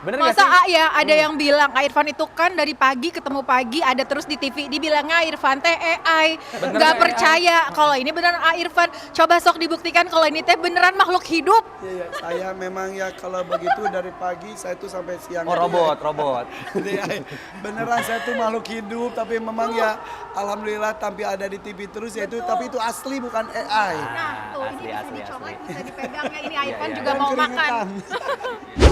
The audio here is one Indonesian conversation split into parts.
Bener nggak Masa sih? ya ada yang bilang Kak Irfan itu kan dari pagi ketemu pagi ada terus di TV dibilangnya Irfan teh AI. Bener Nggak AI. percaya kalau ini beneran Irfan. Coba sok dibuktikan kalau ini teh beneran makhluk hidup. Iya, saya memang ya kalau begitu dari pagi saya tuh sampai siang. Oh robot. Jadi beneran saya tuh makhluk hidup tapi memang ya alhamdulillah tampil ada di TV terus ya itu tapi itu asli bukan AI. Nah, tuh ini Asli, bisa asli, dicoba, asli. bisa dipegangnya. Ini Irfan iya. juga Dan mau keringetan. makan.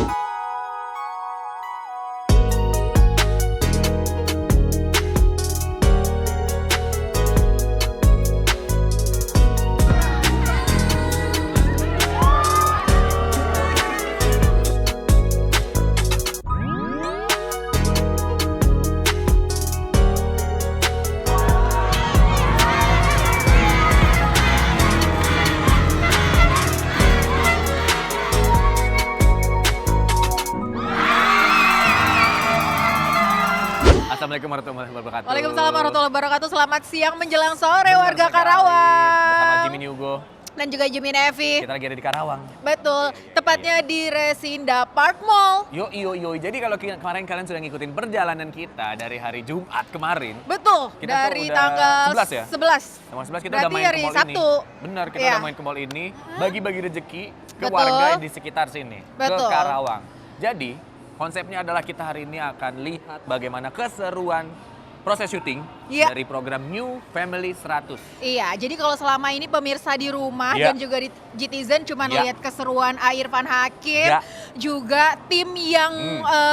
Assalamualaikum warahmatullahi wabarakatuh. Waalaikumsalam warahmatullahi wabarakatuh. Selamat siang menjelang sore Bener warga sekali. Karawang. Bersama Jimmy Hugo. Dan juga Jimmy Nevi. Kita lagi ada di Karawang. Betul, tepatnya di Resinda Park Mall. Yo. Jadi kalau kemarin kalian sudah ngikutin perjalanan kita dari hari Jumat kemarin. Betul, Kita tuh dari udah tanggal 11 ya? 11. Tanggal 11 kita Berarti udah main hari ke mall Sabtu. ini. Benar, kita Iya. udah main ke mall ini, bagi-bagi rezeki ke Betul. warga di sekitar sini, Betul. ke Karawang. Jadi, konsepnya adalah kita hari ini akan lihat bagaimana keseruan proses syuting Iya. dari program New Family 100. Iya, jadi kalau selama ini pemirsa di rumah Iya. dan juga di Citizen cuma Iya. lihat keseruan Irfan Hakim, Iya. juga tim yang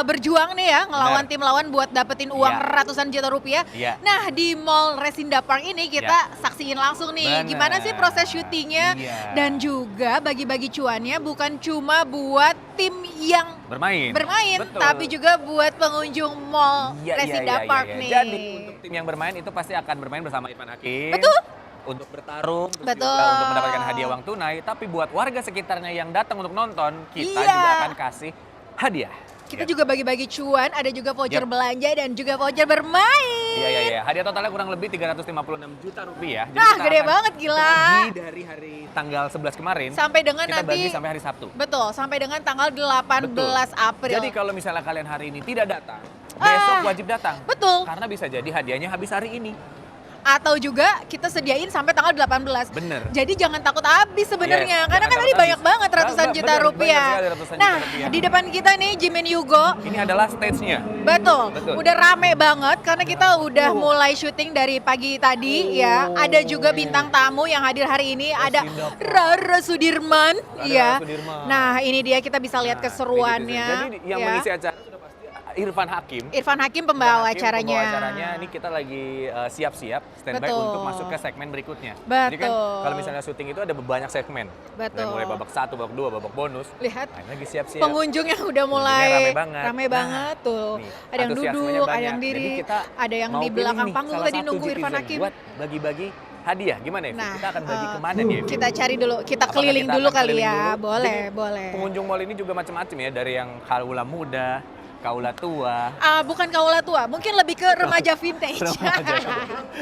berjuang nih ya, ngelawan Benar. tim lawan buat dapetin uang Iya. ratusan juta rupiah. Iya. Nah, di Mall Resinda Park ini kita saksiin langsung nih Benar. gimana sih proses syutingnya Iya. dan juga bagi-bagi cuannya bukan cuma buat tim yang Bermain. bermain, Betul. tapi juga buat pengunjung Mall Resinda Park nih. Jadi untuk tim yang bermain itu pasti akan bermain bersama Irfan Hakim. Betul. Untuk bertarung, terus Betul. juga untuk mendapatkan hadiah uang tunai. Tapi buat warga sekitarnya yang datang untuk nonton, kita Iya. juga akan kasih hadiah. Kita Ya. juga bagi-bagi cuan, ada juga voucher Yap. belanja dan juga voucher bermain. Iya. Hadiah totalnya kurang lebih 356 juta rupiah. Jadi Nah, kita gede akan banget, gila. bagi dari hari tanggal 11 kemarin. Sampai dengan kita nanti bagi sampai hari Sabtu. Betul, sampai dengan tanggal 18 April. Jadi kalau misalnya kalian hari ini tidak datang, besok wajib datang. betul. Karena bisa jadi hadiahnya habis hari ini. Atau juga kita sediain sampai tanggal 18. Bener. Jadi jangan takut habis sebenarnya, Yes, karena jangan kan tadi takut banyak habis. banget ratusan Bener, juta bener rupiah. sekali ratusan Nah, juta rupiah. di depan kita nih Jimin Yugo. Ini adalah stage-nya. Betul. Betul. Udah rame banget karena kita udah mulai syuting dari pagi tadi ya. Ada juga bintang tamu yang hadir hari ini, ada Resinda Park. Rara Sudirman, Ada ya. Rara Sudirman. Nah, ini dia kita bisa lihat Nah, keseruannya. Jadi yang ya. mengisi acara sudah pasti Irfan Hakim. Irfan Hakim pembawa Irfan Hakim, acaranya. pembawa acaranya. Ini kita lagi siap-siap standby Betul. untuk masuk ke segmen berikutnya. Jadi kan Betul. kalau misalnya syuting itu ada banyak segmen. Betul. Dari mulai babak 1, babak 2, babak bonus. Lihat Nah, ini lagi siap-siap. pengunjungnya udah mulai rame banget. rame Nah, banget tuh. nih, Ada yang antusiasmenya duduk, ada banyak. yang Jadi diri, kita ada yang mau di pilih belakang nih panggung salah tadi satu nunggu Irfan Citizen Hakim. buat bagi-bagi hadiah. Gimana ya? Nah, Kita akan bagi kemana nih? Evi? kita cari dulu, kita Apakah keliling kita dulu akan kali keliling ya. dulu? Boleh, Jadi, boleh. Pengunjung mall ini juga macam-macam ya, dari yang kaula muda, kaula tua. Bukan kaula tua, mungkin lebih ke remaja vintage. Remaja.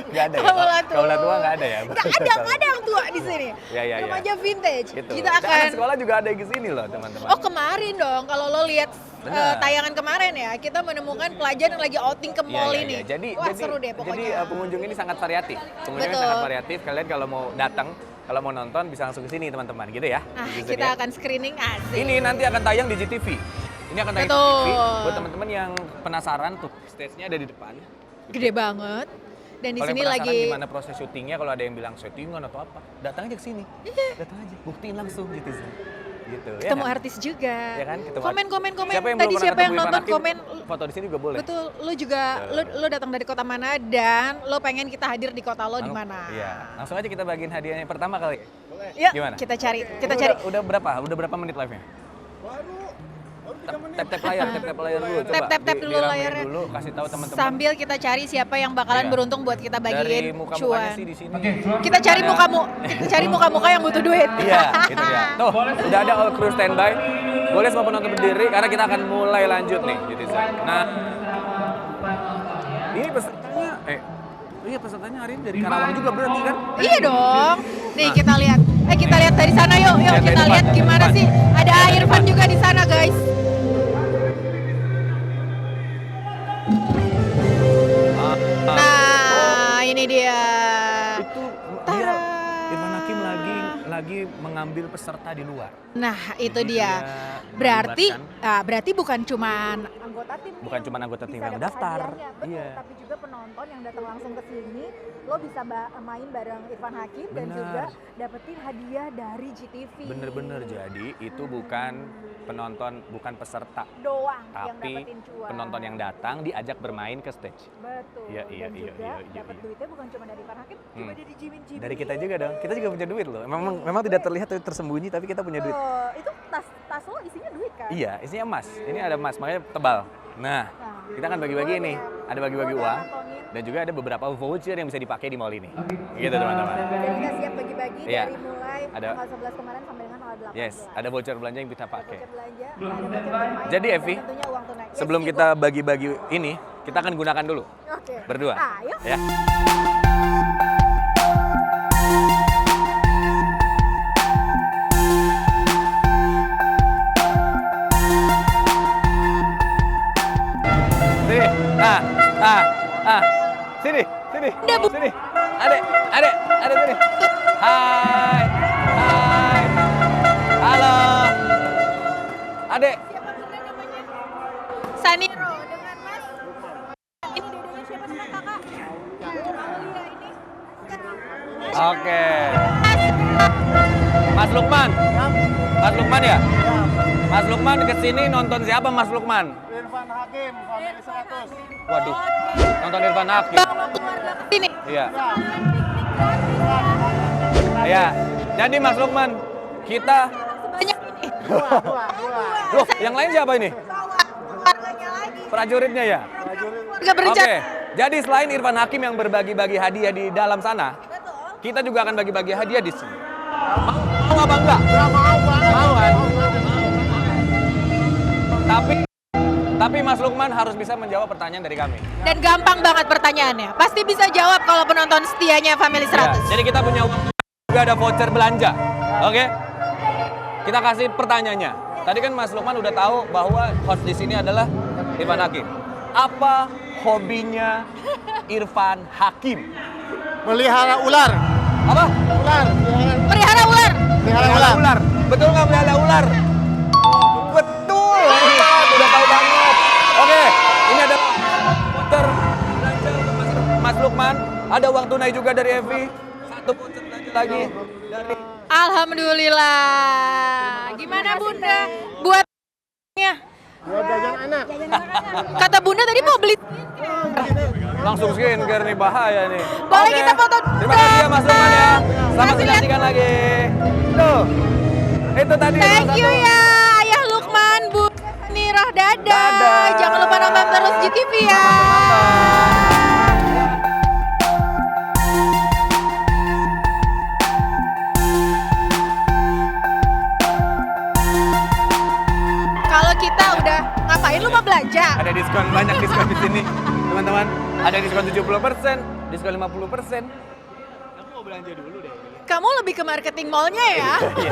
Nggak ada ya? Kaula tua. Kaula tua nggak ada ya? Nggak ada yang tua di sini. Ya. Remaja vintage. Gitu. Kita Dan akan anak sekolah juga ada di sini loh, teman-teman. Oh, kemarin dong, kalau lo lihat Benar. tayangan kemarin ya, kita menemukan pelajar yang lagi outing ke mall Iya. ini. Jadi, Wah, seru deh pokoknya. Jadi pengunjung ini sangat variatif. Pengunjungnya Betul. sangat variatif. Kalian kalau mau datang, kalau mau nonton bisa langsung ke sini teman-teman, gitu ya. Nah, Gitu kita ya. akan screening asik. Ini nanti akan tayang di GTV. Ini akan tayang Betul. di GTV. Buat teman-teman yang penasaran tuh, stage-nya ada di depan. Gede banget. Dan di Kalau yang sini penasaran lagi gimana proses syutingnya, kalau ada yang bilang syutingan atau apa, datang aja ke sini. Datang aja, buktiin langsung gitu sih. Gitu, ya ketemu kan? artis juga. Ya kan? Ketemu Komen. Siapa yang Tadi belum pernah siapa yang ketemu Irfan nonton Hakim, komen? foto di sini juga boleh. Betul, lo juga lo datang dari kota mana dan lo pengen kita hadir di kota lo di mana? Iya, langsung aja kita bagiin hadiahnya pertama kali. Yuk, Gimana? kita cari. Udah berapa? Udah berapa menit live-nya? Tap layar dulu. Coba Tap dulu diramein layarnya. dulu, kasih tahu teman-teman. Sambil kita cari siapa yang bakalan Iya. beruntung buat kita Dari bagiin muka-mukanya cuan. sih di sini. Kita cari Ada- muka-muka yang butuh duit. Iya, itu dia. Tuh, udah ada all crew standby. Boleh semua penonton berdiri karena kita akan mulai lanjut nih, Citizen. Nah, ini pesertanya, pesertanya hari ini dari Karawang juga berarti kan? Iya dong. Nih Nah. kita lihat. Kita lihat dari sana yuk. Lihat dari Kita depan, lihat dari gimana depan. sih. Ada Irfan juga di sana, guys. mengambil peserta di luar. Nah, itu Jadi dia. Berarti melibatkan- berarti bukan cuman anggota tim. Bukan nih cuma anggota tim bisa yang dapat daftar. hadiahnya, betul, Iya. tapi juga penonton yang datang langsung ke sini, lo bisa main bareng Irfan Hakim dan Benar. juga dapetin hadiah dari GTV. Bener-bener, jadi itu bukan penonton, bukan peserta, Doang yang tapi dapetin cuan. penonton yang datang diajak bermain ke stage. Betul. Iya, iya, dan iya, juga iya, iya, dapat iya. duitnya bukan cuma dari Irfan Hakim, juga dari Jimin. Dari kita juga dong, kita juga punya duit loh. Memang tidak terlihat tapi tersembunyi, tapi kita punya duit. Itu tas lo isinya duit kan? Iya, isinya emas. Ini ada emas, makanya tebal. Nah, kita akan bagi-bagi nih. Ada bagi-bagi uang dan juga ada beberapa voucher yang bisa dipakai di mall ini. Gitu teman-teman. Dan kita siap bagi-bagi Iya. dari mulai Ada- tanggal 11 kemarin sampai dengan tanggal 18. Yes, ada voucher belanja yang kita pakai. Voucher belanja, ada voucher bermain, Jadi dan Evi, tentunya uang tunai. Yes, sebelum Ibu. kita bagi-bagi ini, kita akan gunakan dulu Oke. berdua. Ayo. Ya. Sini. Sini, sini. Udah, Bu. Sini. Adek sini. Hai. Hai. Halo. Adek. Siapa bunda namanya? Saniro dengan Mas. Ini dedenya siapa nama kakak? Aulia ini. Oke. Mas Lukman. Mas Lukman ya? Mas Lukman kesini nonton siapa Mas Lukman? Irfan Hakim, Family 100. Waduh, nonton Irfan Hakim. Bawa keluarga ke sini. Iya. Iya. Jadi Mas Lukman, kita Banyak ini. loh, yang lain siapa ini? Bawa keluarganya lagi. Prajuritnya ya? Keluarga berencana. Oke. Jadi selain Irfan Hakim yang berbagi-bagi hadiah di dalam sana, Betul. kita juga akan bagi-bagi hadiah di sini. Mau apa enggak? Mau banget. Mau kan? Tapi Mas Lukman harus bisa menjawab pertanyaan dari kami. Dan gampang banget pertanyaannya. Pasti bisa jawab kalau penonton setianya Family 100. Ya, jadi kita punya uang juga ada voucher belanja. Oke? Kita kasih pertanyaannya. Tadi kan Mas Lukman udah tahu bahwa host di sini adalah Irfan Hakim. Apa hobinya Irfan Hakim? Melihara ular. Apa? Ular. Pelihara ular. Melihara ular. Betul nggak melihara ular? Betul. Udah tahu banget. Oke, ini ada voucher belanja untuk Mas Lukman. Ada uang tunai juga dari Evi. Satu voucher belanja lagi dari Alhamdulillah. Gimana Bunda? Buatnya. Buat jajan anak. Kata Bunda tadi mau beli. langsung skincare nih, bahaya nih. Boleh Oke. kita foto Terima kasih ya Mas Lukman ya. Selamat Kasih lihat. menyaksikan lagi. Tuh. Itu tadi Thank salah you satu. ya Ayah Lukman, Bu Nirah, dadah. Dadah. Jangan lupa nonton terus GTV ya. Kalau kita udah ngapain, lu mau belanja? Ada diskon, banyak diskon di sini, teman-teman. Ada diskon 70%, diskon 50%. Aku mau belanja dulu deh. Kamu lebih ke marketing mallnya ya. Iya.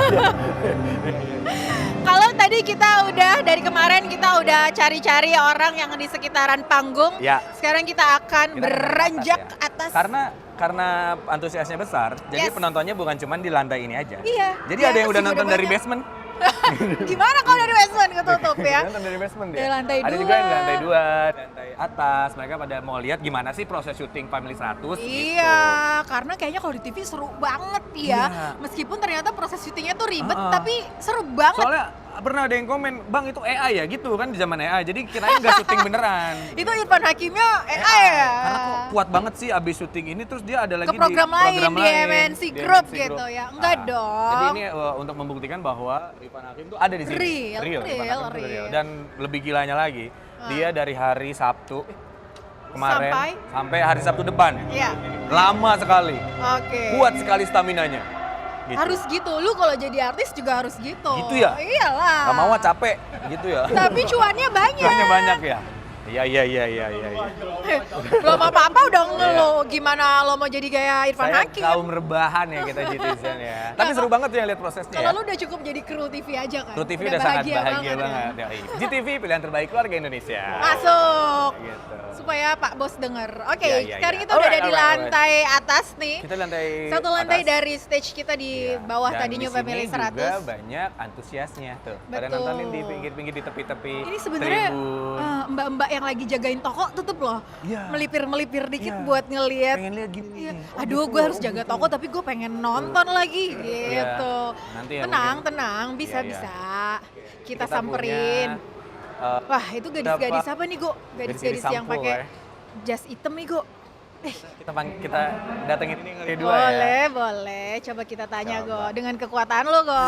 Kalau tadi kita udah dari kemarin kita udah cari-cari orang yang di sekitaran panggung. Ya. Sekarang kita akan Kita beranjak ke ke atas. Karena antusiasnya besar, jadi Yes. penontonnya bukan cuma di lantai ini aja. Iya. Jadi Di ada yang atas udah juga nonton udah dari banyak. basement. Gimana kalau dari basement ketutup ya? Nonton dari basement dia. Dari lantai ada dua. juga yang di lantai 2, lantai atas. Mereka pada mau lihat gimana sih proses syuting Family 100 Iya, gitu. karena kayaknya kalau di TV seru banget ya. Iya. Meskipun ternyata proses syutingnya tuh ribet, Uh-uh. tapi seru banget. Soalnya pernah ada yang komen, "Bang, itu AI ya?" Gitu kan di zaman AI. Jadi kirain nggak syuting beneran. Itu Irfan Hakimnya AI ya. Karena kok kuat banget sih abis syuting ini, terus dia ada lagi Ke program lain, di MNC di Group MNC gitu ya. Enggak Jadi dong. ini untuk membuktikan bahwa Irfan Hakim tuh ada di sini. Real, Irfan Hakim tuh real. Dan lebih gilanya lagi, dia dari hari Sabtu kemarin sampai hari Sabtu depan. Iya. Lama sekali. Oke. Kuat sekali staminanya. Gitu. Harus gitu. Lu kalau jadi artis juga harus gitu. Gitu ya? Iyalah. Gak mau capek gitu ya. Tapi cuannya banyak. Cuannya banyak ya. Iya. Belum apa-apa udah ngeluh. Gimana lo mau jadi kayak Irfan Saya Hakim? kaum rebahan ya kita Citizen ya. Tapi seru banget tuh yang lihat prosesnya Kalau ya. lu udah cukup jadi kru TV aja kan? True TV udah sangat bahagia ya. banget. Yoi. GTV pilihan terbaik keluarga Indonesia. Masuk. Gitu. Supaya Pak Bos denger. Oke, Iya. sekarang kita udah ada di lantai atas nih. Kita lantai Satu lantai atas. dari stage kita di Iya. bawah Dan tadi New Family di sini juga 100. banyak antusiasnya tuh. Pada Betul. nontonin di pinggir-pinggir di tepi-tepi. Ini sebenarnya tribun. mbak-mbak yang lagi jagain toko tutup loh. Iya. Melipir-melipir dikit Iya. buat ngelihat. Pengen lihat gini. Iya. Oh, Aduh, gitu. gue harus jaga toko tapi gue pengen nonton lagi gitu. Nanti ya Tenang, mungkin. tenang, bisa Iya, iya. bisa. Kita Kita samperin. punya, Wah, itu gadis-gadis apa nih, Go? Gadis-gadis yang sampul, pakai ya. jas hitam nih, Go. Kita datengin ini kali dua Boleh, ya. boleh. Coba kita tanya, Coba. Go. Dengan kekuatan lo, Go.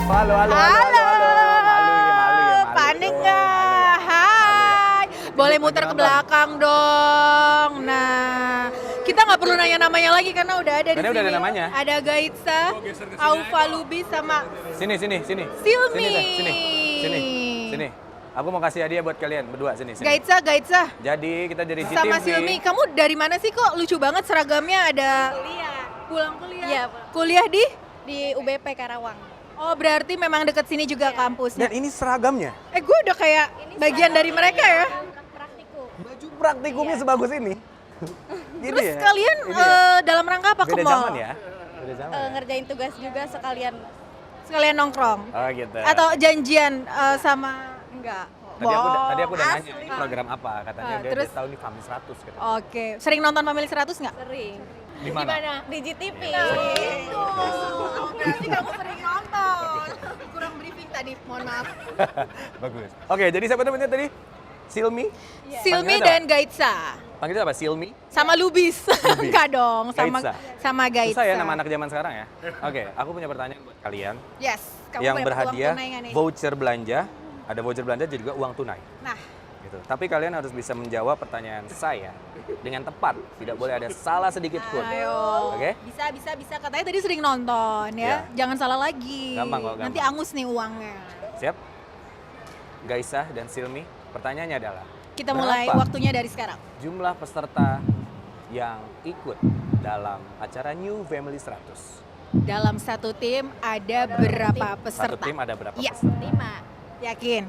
Halo. Halo. Malu ya. Panik nggak? Hai. Boleh muter ke belakang dong. Nah, kita nggak perlu nanya namanya lagi karena udah ada di Karena sini. udah ada namanya. Ada Gaitsa, Aufa Lubis sama Sini. Silmi. Sini. Aku mau kasih hadiah buat kalian berdua sini. Gaitsa. Jadi kita dari GTV. Sama Silmi. Kamu dari mana sih kok? Lucu banget seragamnya ada. Kuliah Pulang kuliah. Iya, Kuliah di? di UBP Karawang. Oh, berarti memang deket sini juga kampusnya. Dan ini seragamnya. Gue udah kayak bagian dari mereka ya. Praktikum. Baju praktikumnya sebagus ini. Gini Terus ya? kalian Ini ya? dalam rangka apa ke Beda mall? zaman ya? Beda zaman ya? Ngerjain tugas juga sekalian. Sekalian nongkrong? Oh gitu. Atau janjian sama... Enggak. Tadi aku udah nanya Asli. ini program apa, katanya dia terus? tahu nih Family 100 gitu. Oke. Sering nonton Family 100 nggak? Sering. Di mana? Di GTV. Itu. Berarti kamu sering nonton. Kurang briefing tadi, mohon maaf. Bagus. Oke, jadi siapa namanya tadi? Silmi? Silmi Panggilnya dan Gaitsa. Panggilnya apa? Silmi? Sama Lubis. Enggak dong, Gaitsa. sama Gaitsa. Susah ya nama anak zaman sekarang ya? Oke, aku punya pertanyaan buat kalian. Yes. Kamu Yang punya berhadiah uang tunai nggak nih? voucher belanja, ada voucher belanja juga uang tunai. Nah, Gitu. Tapi kalian harus bisa menjawab pertanyaan saya dengan tepat. Tidak boleh ada salah sedikit pun. ayo. Oke? Bisa. Katanya tadi sering nonton ya. Iya. Jangan salah lagi. Gampang kok, gampang. Nanti angus nih uangnya. Siap? Gaisah dan Silmi, pertanyaannya adalah Kita mulai berapa waktunya dari sekarang. jumlah peserta yang ikut dalam acara New Family 100? Dalam satu tim ada berapa Satu peserta? tim ada berapa Iya. peserta? 5. Yakin?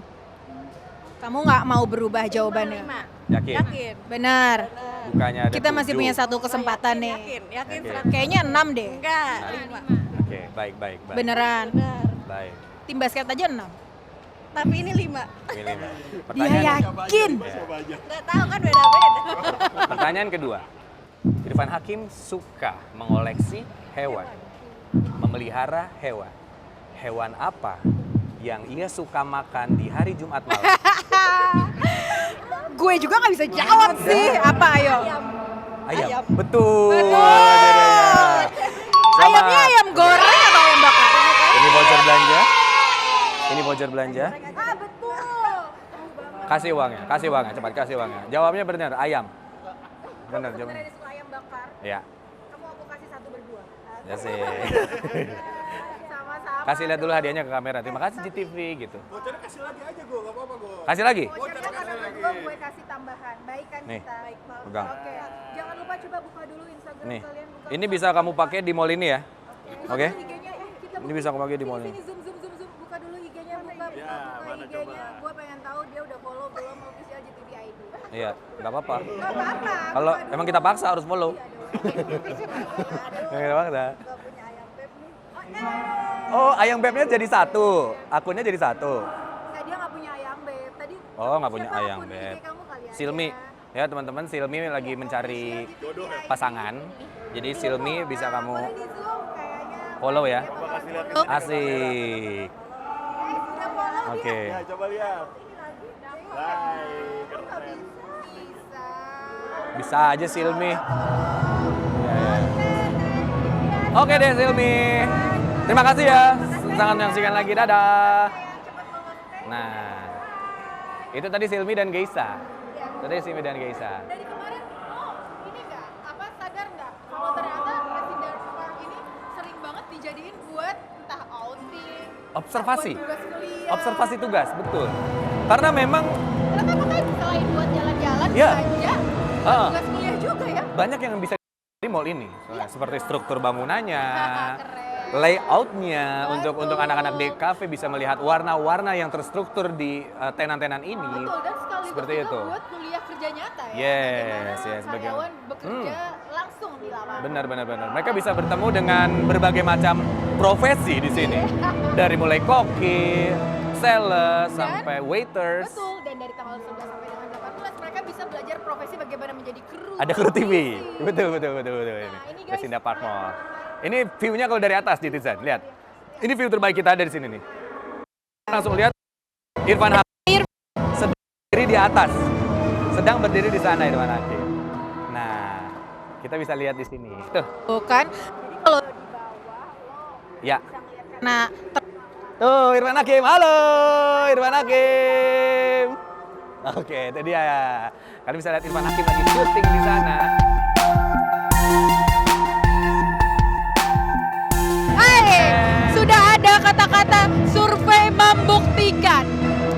Kamu nggak mau berubah jawabannya? 5. Yakin? Yakin. Benar. Bukannya ada Kita masih 7. punya satu kesempatan nih. Yakin Oke. 100. Kayaknya 6 deh. Enggak, Nah. 5. Oke, baik. Beneran. Benar. Baik. Tim basket aja 6. Tapi ini 5. Pilih. Dia Pertanyaan, yakin. Enggak tahu kan beda-beda. pertanyaan kedua. Irfan Hakim suka mengoleksi hewan, memelihara hewan. Hewan apa yang ia suka makan di hari Jumat malam? Gue juga nggak bisa jawab sih. Apa ayo? Ayam. Betul. Betul. Selamat. Ayamnya ayam goreng atau ayam bakar? Ini voucher belanja. Ini voucher belanja. Ah betul. Kasih uangnya, cepat kasih uangnya. Jawabnya benar, ayam. Benar, jawabnya. Sebenarnya suka ayam bakar. Ya, Kamu aku kasih satu berdua. ya sih. Sama-sama. Kasih lihat dulu hadiahnya ke kamera. Terima kasih GTV gitu. Vouchernya kasih lagi aja gue, nggak apa-apa gue. Kasih lagi? Vouchernya karena berdua gue kasih tambahan. Baik kan Nih, kita? Baik, Pak. pegang. Oke. Jangan lupa coba buka dulu Instagram Nih, kalian. Buka ini bisa kamu pakai di mall ini ya. Oke? IG-nya, kita Ini bisa kamu pakai di mall Sini, ini. zoom. Buka dulu IG-nya, buka IG-nya. Gue pengen tahu dia udah follow belum official GTV ID. Iya, nggak apa-apa. Gak apa-apa. Kalau emang kita paksa harus follow. Iya Nggak paksa. Gak punya ayam beb nih. Oh, ayam bebnya jadi satu. Akunnya jadi satu. Tadi dia nggak punya ayam beb. Tadi Oh, nggak punya siapa ayam akun beb. IG kamu kali aja? Silmi. Ya, teman-teman, Silmi lagi mencari pasangan. Jadi Silmi bisa kamu Boleh di zoom kayaknya. follow ya. Oh. Asik. Udah follow Oke. Coba lihat. bisa. Bisa aja Silmi. Ya, ya. Oke deh Silmi. Terima kasih ya. Sangat menyaksikan lagi. Dadah. Nah. Itu tadi Silmi dan Geisa. Tadi Silmi dan Geisa. Dari kemarin, ini nggak, sadar nggak kalau ternyata Resident Park ini sering banget dijadiin buat entah outing, Observasi. buat tugas kuliah. Observasi tugas, betul. Karena memang Ternyata makanya selain buat jalan-jalan, Iya. belanja, Ah. tugas kuliah juga ya. banyak yang bisa di mall ini. Seperti struktur bangunanya, Keren. layoutnya untuk Betul. anak-anak di cafe bisa melihat warna-warna yang terstruktur di tenan-tenan ini. Betul, dan sekaligus Seperti juga itu. buat kuliah kerja nyata ya. Yes, Bagaimana yes, bagaimana. karyawan bekerja langsung di lapangan. Benar. Mereka bisa bertemu dengan berbagai macam profesi di sini. Dari mulai koki, sales, sampai waiters. Betul, dan dari tanggal 11 sampai dengan 18 mereka bisa belajar profesi bagaimana menjadi kru. Ada kru TV. televisi. Betul. ini guys. Resident Park Mall. Ini view-nya kalau dari atas di Tizen, lihat. Ini view terbaik kita dari sini nih. Langsung lihat Irfan Hakim sedang berdiri di atas. Sedang berdiri di sana Irfan Hakim. Nah, kita bisa lihat di sini. Tuh, Bukan. Jadi kalau di bawah ya. nah Tuh, Irfan Hakim. Halo, Irfan Hakim. Oke, itu dia. Kalian bisa lihat Irfan Hakim lagi syuting di sana. sudah ada kata-kata survei membuktikan.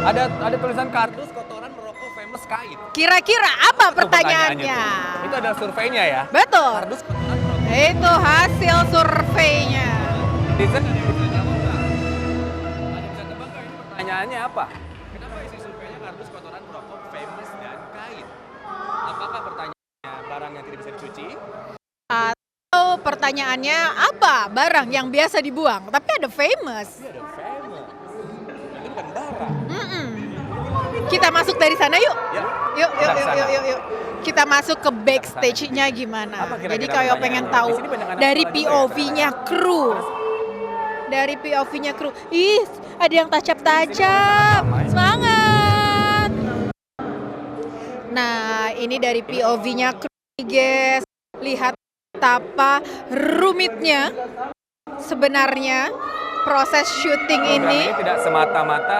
Ada tulisan kardus kotoran merokok famous kain. Kira-kira apa Itu pertanyaannya? tuh. Itu adalah surveinya ya. Betul. Kardus kotoran merokok. Itu hasil surveinya. Tizen ada yang bisa jawab nggak? Ada yang bisa tebak nggak ini pertanyaannya apa? Kenapa isi surveinya kardus kotoran merokok famous dan kain? Apakah pertanyaannya barang yang tidak bisa dicuci? Atau pertanyaannya apa barang yang biasa dibuang tapi ada famous? Iya ada famous. Itu bukan barang. Mm-mm. Kita masuk dari sana yuk. Ya. Yuk. Kita ke sana. Kita masuk ke backstage-nya gimana. Apa kira-kira Jadi kalau pengen tahu pertanyaannya? Di sini banyak anak dari sekolah juga ya, POV-nya kru. Dari POV-nya kru. Ih, ada yang tacap-tacap. Semangat. Nah, ini dari POV-nya kru, guys. Lihat betapa rumitnya sebenarnya proses syuting Program ini. ini tidak semata-mata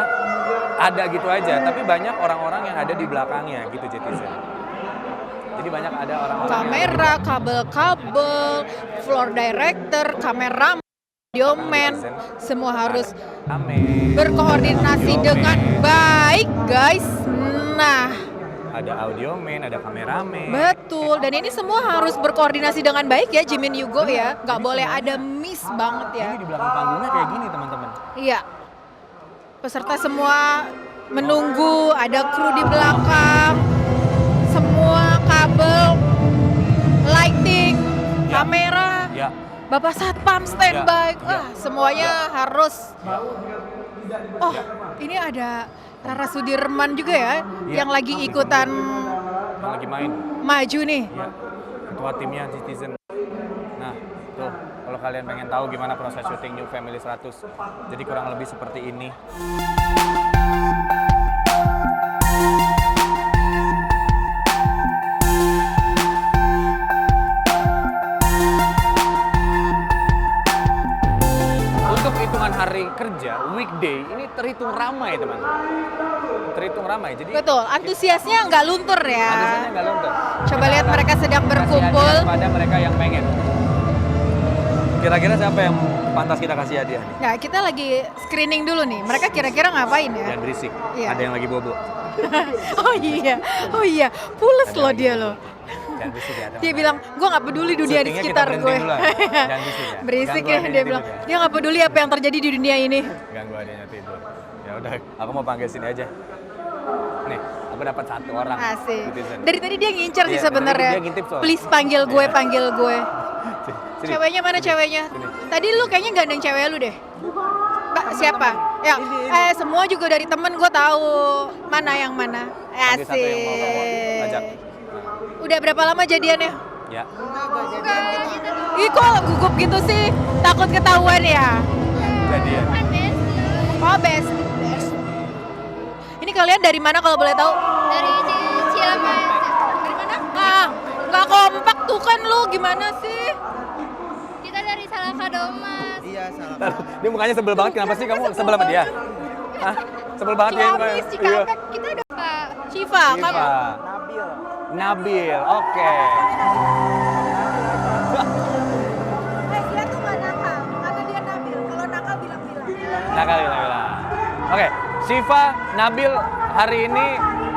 ada gitu aja, tapi banyak orang-orang yang ada di belakangnya gitu Jetizen. Jadi banyak ada orang-orang Kamera, kabel-kabel, floor director, kameraman, audioman, semua harus berkoordinasi dengan baik, guys. Nah, ada audioman, ada kameramen. betul. Dan ini semua harus berkoordinasi dengan baik ya, Jimin Yugo ya. Nggak boleh ada miss banget ya. Ini di belakang panggungnya kayak gini teman-teman. Iya. Peserta semua menunggu, ada kru di belakang. Semua kabel, lighting, Ya. kamera, Ya, Bapak Satpam standby. Ya. Wah, semuanya harus. ya. Oh, ini ada Rara Sudirman juga ya, Ya. yang lagi ikutan Yang lagi main. maju nih. Ya, ketua timnya Citizen. Nah, tuh kalau kalian pengen tahu gimana proses syuting New Family 100, jadi kurang lebih seperti ini. Untuk hitungan hari kerja, weekday, ini terhitung ramai teman-teman. Terhitung ramai, jadi Betul, antusiasnya nggak luntur ya. antusiasnya nggak luntur. Coba lihat mereka sedang Kasih berkumpul. hadiah pada mereka yang pengen. Kira-kira siapa yang pantas kita kasih hadiah nih? Nah, kita lagi screening dulu nih. Mereka kira-kira ngapain ya? Jangan berisik. Iya. Ada yang lagi bobo. Oh iya, pules Ada loh yang dia lagi loh. bobo. Jangan berisik ya. Dia bilang, gue nggak peduli dunia di Syutingnya kita sekitar berhenti gue. dulu lah. Jangan berisik ya. Berisik Ganggu ya, adanya dia tidur bilang. ya. Dia nggak peduli apa yang terjadi di dunia ini. Ganggu adanya tidur. Ya udah, aku mau panggil sini aja. Nih, aku dapat satu orang. Asik. Citizen. Dari tadi dia ngincer sih Iya, sebenarnya. dia ngintip soalnya. Please panggil gue, Iya. panggil gue. Sini. Ceweknya mana ceweknya? Sini. Tadi lu kayaknya gandeng cewek lu deh. Mbak, siapa? Ya, semua juga dari temen gue tahu mana yang mana. Panggil satu yang mau kamu ajak. Asik. Udah berapa lama jadiannya? Ya. Ih kok gugup gitu sih? Takut ketahuan ya? Jadi ya. Oh best. Ini kalian dari mana kalau boleh tahu? Dari Ciamis. Dari mana? Ah, nggak kompak tuh kan lu, gimana sih? Kita dari Salakadomas. Ntar, dia mukanya sebel banget. Kenapa sih kamu sebel sama dia? Hah? Sebel banget ya? Ciamis, Cikampek, kita udah Syifa, kamu? Nabil. Nabil, oke. Dia tuh nggak nakal, karena dia Nabil. Kalau nakal bilang-bilang. Nakal bilang. Oke, Syifa, Nabil hari ini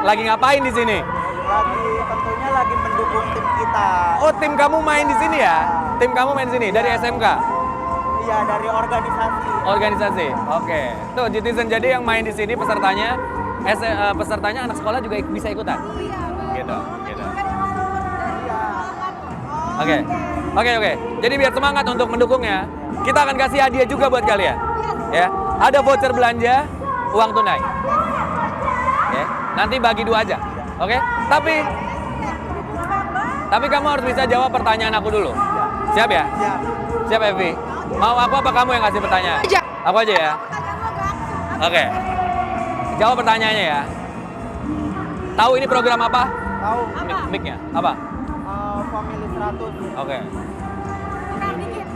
lagi ngapain di sini? Tentunya lagi mendukung tim kita. Oh, tim kamu main di sini ya? Tim kamu main di sini dari SMK? Iya, dari organisasi. Organisasi. Oke. Tuh, Citizen, jadi yang main di sini pesertanya pesertanya anak sekolah juga bisa ikutan. Gitu. Oke. Oke. Jadi biar semangat untuk mendukungnya, kita akan kasih hadiah juga buat kalian. Ya. Ada voucher belanja, uang tunai. Ya. Nanti bagi 2 aja. Oke? Tapi kamu harus bisa jawab pertanyaan aku dulu. Siap ya? Siap. Siap, Evi? Mau aku apa kamu yang kasih pertanyaan? Aja. Aku aja ya? Oke. Jawab pertanyaannya ya. Tahu ini program apa? Tahu Mic-nya? Apa? Family 100. Oke. Kurang dikit.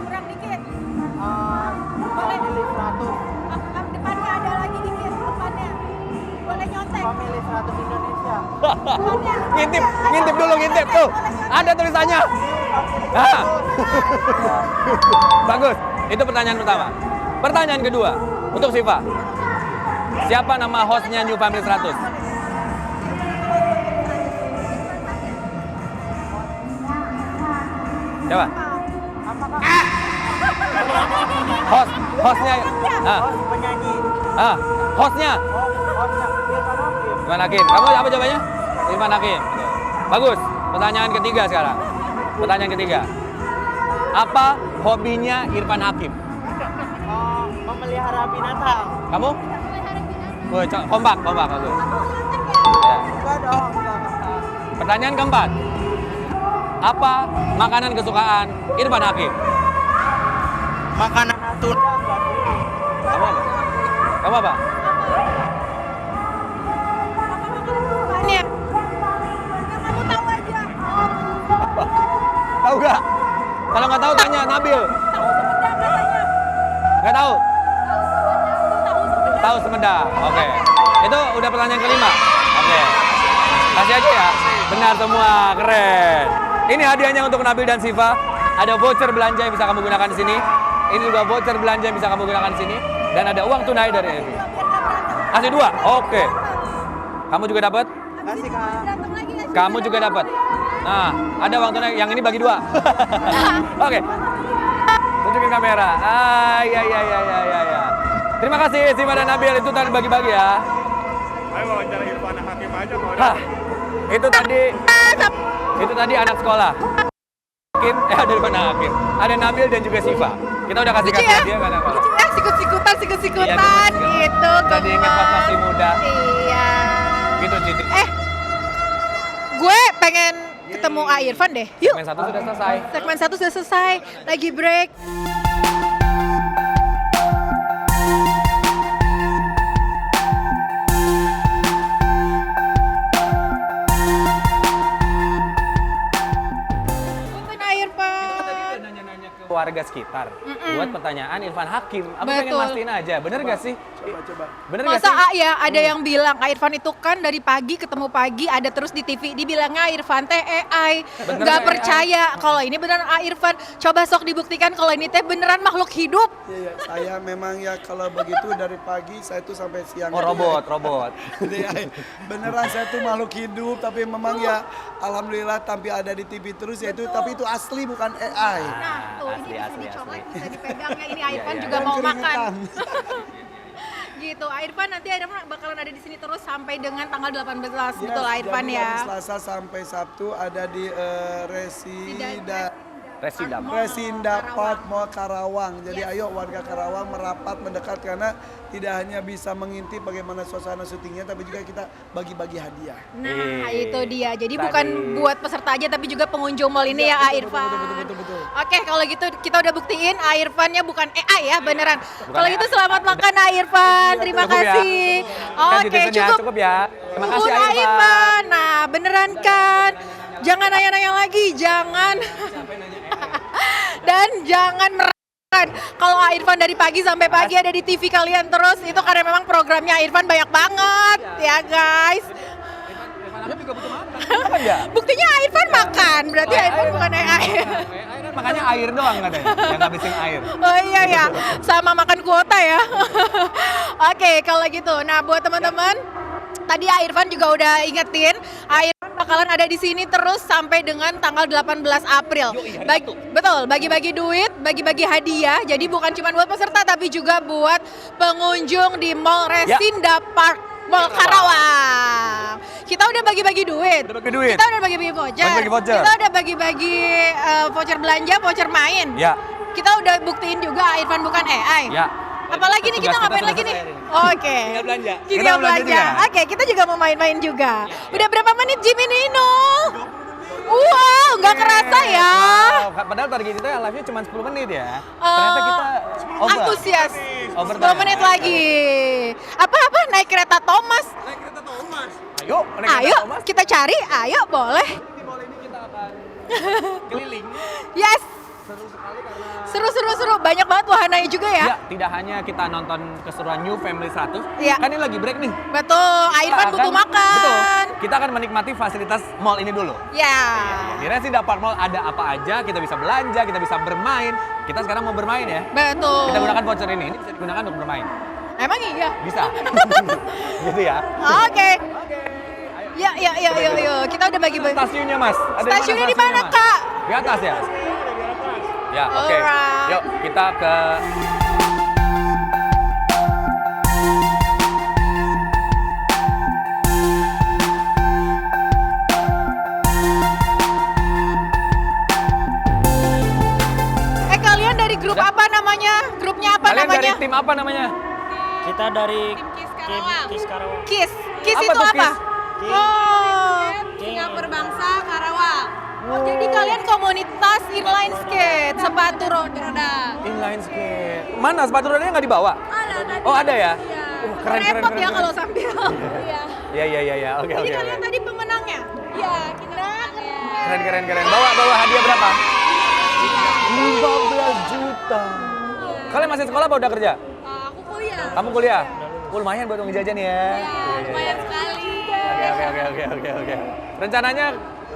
Family 100. Depannya ada lagi dikit, depannya. Boleh nyontek. Family 100 Indonesia. ngintip dulu. Tuh, ada tulisannya. Nah. Bagus. Itu pertanyaan pertama. Pertanyaan kedua untuk Syifa. Siapa nama hostnya New Family 100? Siapa? Hostnya. Penyanyi. Hostnya. Hostnya Irfan Irfan Hakim. Hakim. Kamu apa jawabannya? Irfan Hakim. Bagus. Pertanyaan ketiga sekarang. Pertanyaan ketiga. Apa hobinya Irfan Hakim? Memelihara binatang. Kamu? Woi, kompak bagus. Ya. Enggak dong, enggak. Pertanyaan keempat. Apa makanan kesukaan Irfan Hakim? Makanan Sunda enggak dulu. Kamu apa? Kamu apa? Depannya. Kamu tahu aja. Tahu gak? Kalau nggak tahu tanya Nabil. Tahu Sumedang katanya. Nggak tahu? Tahu Sumedang. Oke. Itu udah pertanyaan kelima. Oke. Kasih aja ya. Benar semua, keren. Ini hadiahnya untuk Nabil dan Syifa. Ada voucher belanja yang bisa kamu gunakan di sini. Ini juga voucher belanja yang bisa kamu gunakan di sini. Dan ada uang tunai dari Evi. Kasih 2. Oke. Kamu juga dapat? Kasih Kak. Kamu juga dapat. Nah, ada uang tunai. Yang ini bagi 2. Oke. Tunjukin kamera. Ya. Terima kasih Syifa dan Nabil. Itu tadi bagi-bagi ya. Ayo wawancara Irfan Hakim aja kalau Hah, itu tadi anak sekolah. Hakim, ada Irfan Hakim. Ada Nabil dan juga Syifa. Kita udah kasih Lucu ya? hadiah kan apa? Sikut-sikutan Iya, gitu. Tadi ingat pas masih muda. Iya. Gitu, Citi. Gue pengen ketemu A Irfan deh. Yuk. Segmen 1 sudah selesai. Segmen 1 sudah selesai. Lagi break. Punten A Irfan. Nanya-nanya ke warga sekitar buat pertanyaan Irfan Hakim. Aku pengen Betul. mastiin aja, bener gak sih? Coba. Bener gak Masa sih? ya ada yang bilang Kak Irfan itu kan dari pagi ketemu pagi ada terus di TV dibilangnya Irfan teh AI. Bener Nggak AI. percaya kalau ini beneran A Irfan. Coba sok dibuktikan kalau ini teh beneran makhluk hidup. Iya, saya memang ya kalau begitu dari pagi saya tuh sampai siang. Oh, robot. Jadi, beneran saya tuh makhluk hidup tapi memang ya alhamdulillah tampil ada di TV terus ya itu tapi itu asli bukan AI. Nah, tuh ini bisa asli. dicolek, bisa dipegangnya. Ini A Irfan Iya, juga Dan mau keringetan. makan. Gitu, A Irfan nanti A Irfan bakalan ada di sini terus sampai dengan tanggal 18. Betul A Irfan jadi ya. dari Selasa sampai Sabtu ada di Resinda Park Mall Karawang. Jadi ayo warga Karawang merapat mendekat karena tidak hanya bisa mengintip bagaimana suasana syutingnya tapi juga kita bagi-bagi hadiah. Nah, Iya. itu dia. Jadi Tadi. bukan buat peserta aja tapi juga pengunjung mall ini ya A betul, Irfan. betul. Oke, kalau gitu kita udah buktiin A Irfannya bukan AI ya, beneran. Bukan Kalau AI. gitu selamat makan A Irfan. Terima Cukup ya. kasih. Kan Oke, Citizen ya, cukup. cukup ya. Terima kasih Uhun, A Irfan. Irfan. Nah, beneran kan? Jangan nanya-nanya lagi, jangan. Dan jangan meragukan. Kalau A Irfan dari pagi sampai pagi ada di TV kalian terus, itu karena memang programnya A Irfan banyak banget, ya guys. Anaknya juga butuh makan. Makan ya? Buktinya Irfan makan, berarti Irfan bukan AI. Air kan makanya air doang katanya, yang ngabisin air. Oh iya ya, sama makan kuota ya. Oke, kalau gitu. Nah, buat teman-teman, tadi Irfan juga udah ingetin, Irfan bakalan ada di sini terus sampai dengan tanggal 18 April. Betul, bagi-bagi duit, bagi-bagi hadiah. Jadi bukan cuma buat peserta tapi juga buat pengunjung di Mall Resinda Park Mall Karawang. Kita udah bagi-bagi duit. Udah bagi duit. Kita udah bagi-bagi voucher. Bagi-bagi voucher. Kita udah bagi-bagi voucher belanja, voucher main. Ya. Kita udah buktiin juga Irfan bukan AI. Ya. Apalagi nih kita Tugas ngapain kita lagi sudah nih? selesai Oke. Tinggal belanja. Tinggal Kita belanja belanja. juga. Oke, kita juga mau main-main juga. Udah berapa menit Jimmy Nino? Wow, nggak kerasa ya. Wow, padahal target kita live-nya cuma 10 menit ya. Ternyata kita over. Antusias. Over 10 menit lagi. Apa-apa naik kereta Thomas? Ayo, naik kereta Ayo, Thomas. kita cari. Ayo, boleh. Di mall ini kita akan keliling. Yes. Seru sekali karena Seru. Banyak banget wahananya juga ya. ya, tidak hanya kita nonton keseruan New Family 100, Iya. kan ini lagi break nih. Betul, Irfan Kita butuh akan- makan. Betul. Kita akan menikmati fasilitas mall ini dulu. Ya. Di Resinda Park Mall ada apa aja, kita bisa belanja, kita bisa bermain. Kita sekarang mau bermain ya. Betul. Kita gunakan voucher ini bisa digunakan untuk bermain. Emang iya? Bisa. Gitu ya. Oke. Ya, yuk. Kita udah bagi-bagi. Stasiunnya Mas. Ada Stasiunnya di mana, Mas? Kak? Di atas ya? Ya, oke. Alright. Yuk, kita ke Kalian dari grup apa namanya? Grupnya apa Kalian namanya? dari tim apa namanya? Kita dari Kiss tim Karawang. Kiss Karawang. KIS. KIS Apa itu tuh apa? KIS? Oh. Singapura Bangsa Karawang. Oh, jadi kalian komunitas inline skate, sepatu roda. Inline skate. Mana sepatu rodanya nggak dibawa? Ada. Oh, ada ya? Iya. Keren. Repot ya kalau sambil. Iya. Iya. Oke. Jadi kalian tadi pemenangnya? Iya, kita menang ya. Keren. Bawa hadiah berapa? 15 juta. Kalian masih sekolah apa udah kerja? Aku kuliah. Kamu kuliah? Oh, lumayan buat uang jajan ya. Ya, lumayan sekali. Oke. Rencananya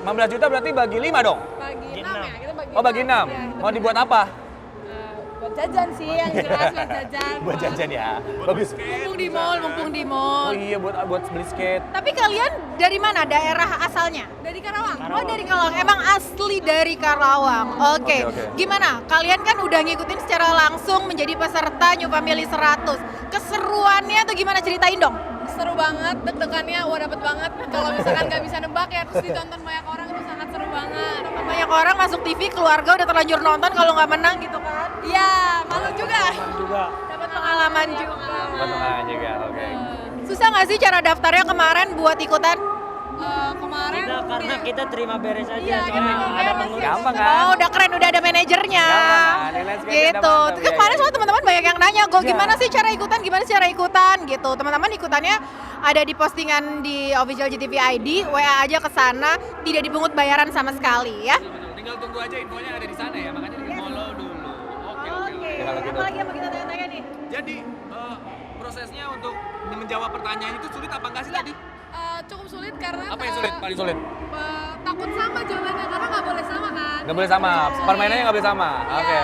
15 juta berarti bagi 5 dong? Bagi 6 ya, kita bagi Oh, bagi 6. Mau dibuat apa? buat jajan sih, yang jelas buat jajan. Buat jajan ya. Bagus. Mumpung di Oh mall. iya, buat beli skate. Tapi kalian dari mana daerah asalnya? Dari Karawang. Oh, dari Karawang. Emang asli dari Karawang. Oke. Oke. Gimana? Kalian kan udah ngikutin secara langsung menjadi peserta New Family 100. Keseruannya tuh gimana, ceritain dong? Seru banget, deg-degannya dapet banget. Kalau misalkan nggak bisa nebak ya, terus ditonton banyak orang itu sangat seru banget. Banyak orang masuk TV, keluarga udah terlanjur nonton kalau nggak menang gitu kan. Iya, malu juga. Juga. Dapat pengalaman juga. Bantuan juga, oke. Susah nggak sih cara daftarnya kemarin buat ikutan? Kemarin Karena kita terima beres aja, Iya, cuma kita ada masih- pengurus. Gampang kan? Oh, udah keren, udah ada manajernya. Gampang, inline skate Gitu. udah mantap, Terus iya, kemarin iya. soal teman-teman banyak yang nanya, "Go, Iya. gimana sih cara ikutan gitu. Teman-teman ikutannya ada di postingan di official GTV ID, WA aja ke sana, tidak dipungut bayaran sama sekali ya. Tinggal tunggu aja infonya ada di sana ya, makanya di follow dulu. Oke. Kalau gitu. Apalagi yang mau kita tanya-tanya nih? Jadi prosesnya untuk menjawab pertanyaan itu sulit apa enggak sih tadi? cukup sulit karena Apa yang sulit? Paling sulit? takut sama jawabannya karena nggak boleh sama kan. Nggak boleh sama, permainannya nggak boleh sama. Oke.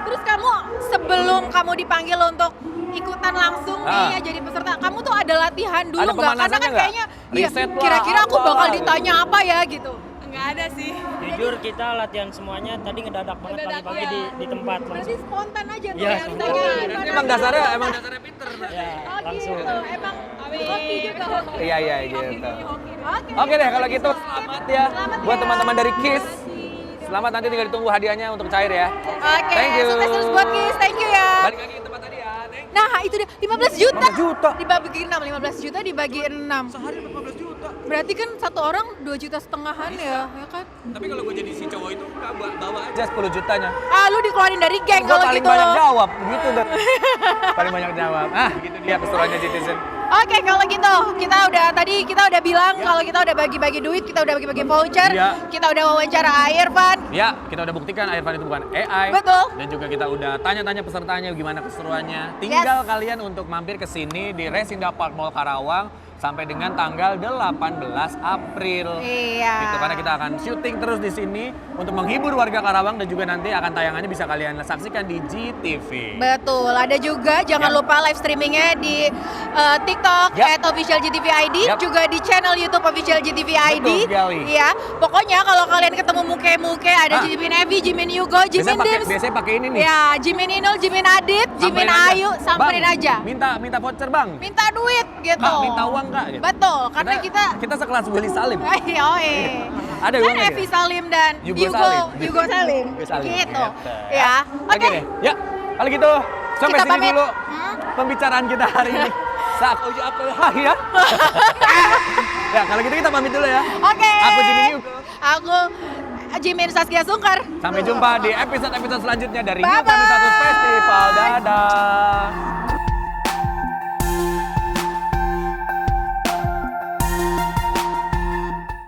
Terus kamu sebelum kamu dipanggil untuk ikutan langsung nih ya jadi peserta, kamu tuh ada latihan dulu Ada nggak? Karena pemanasannya kan nggak? kayaknya ya, Riset lah, kira-kira aku apa bakal gitu. ditanya apa ya gitu. Nggak ada sih. Jujur kita latihan semuanya tadi ngedadak banget Ngedadak, pagi-pagi ya. di tempat Berarti langsung. spontan aja tuh Iya, ya spontan. ditanya. Emang dasarnya pinter. Ya, Oh langsung. gitu, emang hoki juga. Iya gitu. Oke. Oke deh kalau gitu selamat ya Selamat buat ya. teman-teman dari KIS. Selamat, nanti tinggal ditunggu hadiahnya untuk cair ya. Oke, Thank you. sukses terus buat Kis, thank you ya. Balik lagi ke tempat tadi ya. Nah itu dia, 15 juta. 15 juta. Dibagi 6, 15 juta dibagi 6. Sehari 15 juta. Berarti kan satu orang 2,5 juta ya kan? Tapi kalau gue jadi si cowok itu nggak bawa aja 10 jutanya. Ah, lu dikeluarin dari geng Gue kalau paling gitu. banyak jawab, gitu deh. Paling banyak jawab. Gitu dia keseruannya Citizen. Oke, kalau gitu kita udah bilang kalau kita udah bagi-bagi duit, kita udah bagi-bagi voucher, Ya. kita udah wawancara Irfan. Ya, kita udah buktikan Irfan itu bukan AI. Betul. Dan juga kita udah tanya-tanya pesertanya gimana keseruannya. Tinggal kalian untuk mampir ke sini di Resinda Park Mall Karawang sampai dengan tanggal 18 April. Iya. Gitu, karena kita akan syuting terus di sini untuk menghibur warga Karawang dan juga nanti akan tayangannya bisa kalian saksikan di GTV. Betul, ada juga jangan Ya. lupa live streamingnya di TikTok Ya. @officialgtv.id, Yap. juga di channel YouTube Official GTV.id. Betul sekali. Iya, pokoknya kalau kalian ketemu muke-muke ada Ah. Jimin Evi, Jimin Yugo, Jimin Dims. Biasanya pakai ini nih. Ya, Jimin Inul, Jimin Adit, Jimin Samperin aja. Ayu, samperin Bang, aja. Minta voucher, Bang. Minta duit gitu. Kak, minta uang, Kak. Gitu. Betul, karena kita kita sekelas Willy Salim. Ada kan uangnya Evi ya? Salim dan Yugo Salim. Yugo Salim. Yugo Salim, Gitu. gitu. Ya. Oke. deh. Ya, kalau gitu sampai Kita sini pamit. dulu pembicaraan kita hari ini. Aku ya. Ya, kalau gitu kita pamit dulu ya. Oke. Aku Jimin Yugo. Aku Jimin Saskia Sungkar. Sampai jumpa di episode-episode selanjutnya dari New Bye-bye. Family 1 Festival. Dadah.